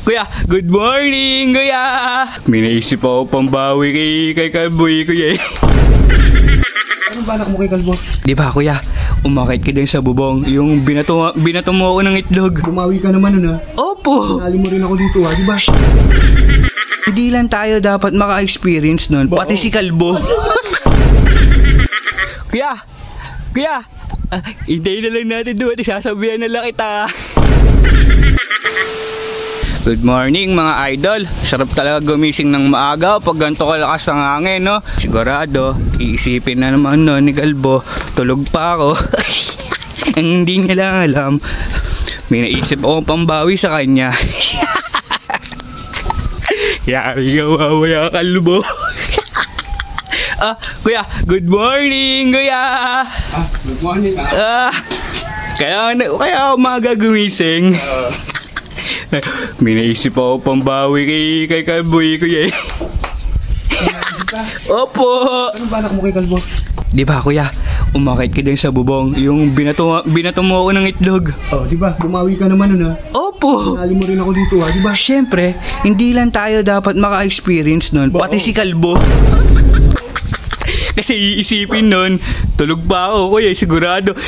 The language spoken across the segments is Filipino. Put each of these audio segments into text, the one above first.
Kuya, good morning, kuya. May naisip ako pambawi kay Kalboy, kuya eh. Ano ba anak mo kay Kalbo? Di ba, kuya? Umakit ka din sa bubong. Yung binato mo ako ng itlog. Bumawi ka naman nun ha? Opo! Nali mo rin ako dito ha, di ba? Hindi lang tayo dapat maka-experience nun, pati si Kalbo. Kuya! Hintayin na lang natin doon. Isasabihan na lang kita. Good morning mga idol. Sarap talaga gumising ng maaga pag ganito kalakas ang hangin, no? Sigurado, iisipin na naman no ni Kalbo, tulog pa ako. Ang hindi niya lang alam, may naisip akong pambawi sa kanya. Yari ka mamaya, Kalbo. Kuya, good morning, kuya. Good morning Kaya umaga gumising. May naisip ako pambawi kay Kalboy, kuya eh. Opo! Ano ba anak mo kay Kalbo? Di ba, kuya? Umakit ka din sa bubong. Yung binato mo ako ng itlog. Di ba? Bumawi ka naman nun ha? Opo! Nali mo rin ako dito ha, di ba? Siyempre, hindi lang tayo dapat maka-experience nun, pati si Kalbo. Kasi iisipin nun, tulog pa ako, kuya, sigurado.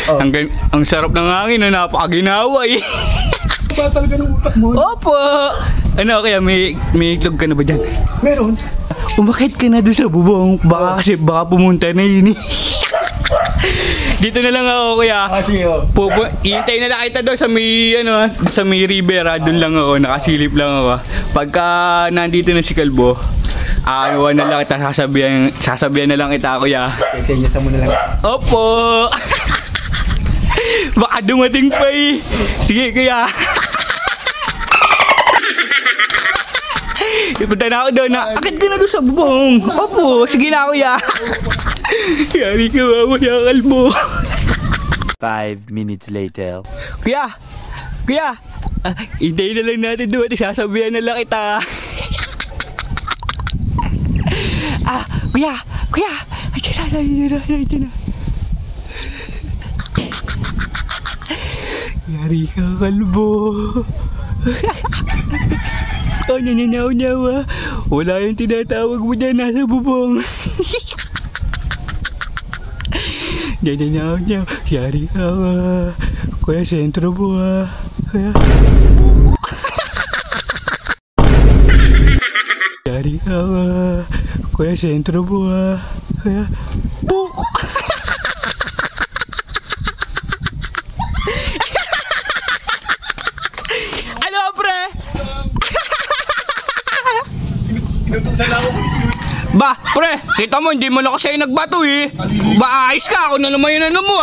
Ang sarap ng hangin, no, napakaginawa eh. Ba talaga ng utak mo? Opo! Ano, kaya may itlog ka na ba dyan? Meron. Umakit ka na doon sa bubong. Baka pumunta na yun eh. Dito na lang ako, kuya. Sige Iintay na lang kita doon sa may river. Doon lang ako, nakasilip lang ako. Pagka nandito na si Kalbo, na lang kita, sasabihan na lang kita, kuya. Kasi inyasan mo na lang. Opo! Baka dumating pa eh. Sige, kuya. Ipunta na ako doon na. Agad ka na doon sa bubong. Opo, sige na, kuya. Yari ka mamaya, Kalbo. 5 minutes later. Kuya! Hintayin na lang natin doon. Sasabihan na lang kita. Kuya! Ayun na. Yari ka, Kalbo. Nananaw-naw. Wala yung tinatawag mo dyan, nasa bubong. Nananaw-naw. Yari ka, kuya, sentro mo kuya. Yari ka, kuya, sentro mo kuya. Ba, pre, kita mo, hindi mo na kasi nagbato eh. Ba, ayos ka, ako na naman yun mo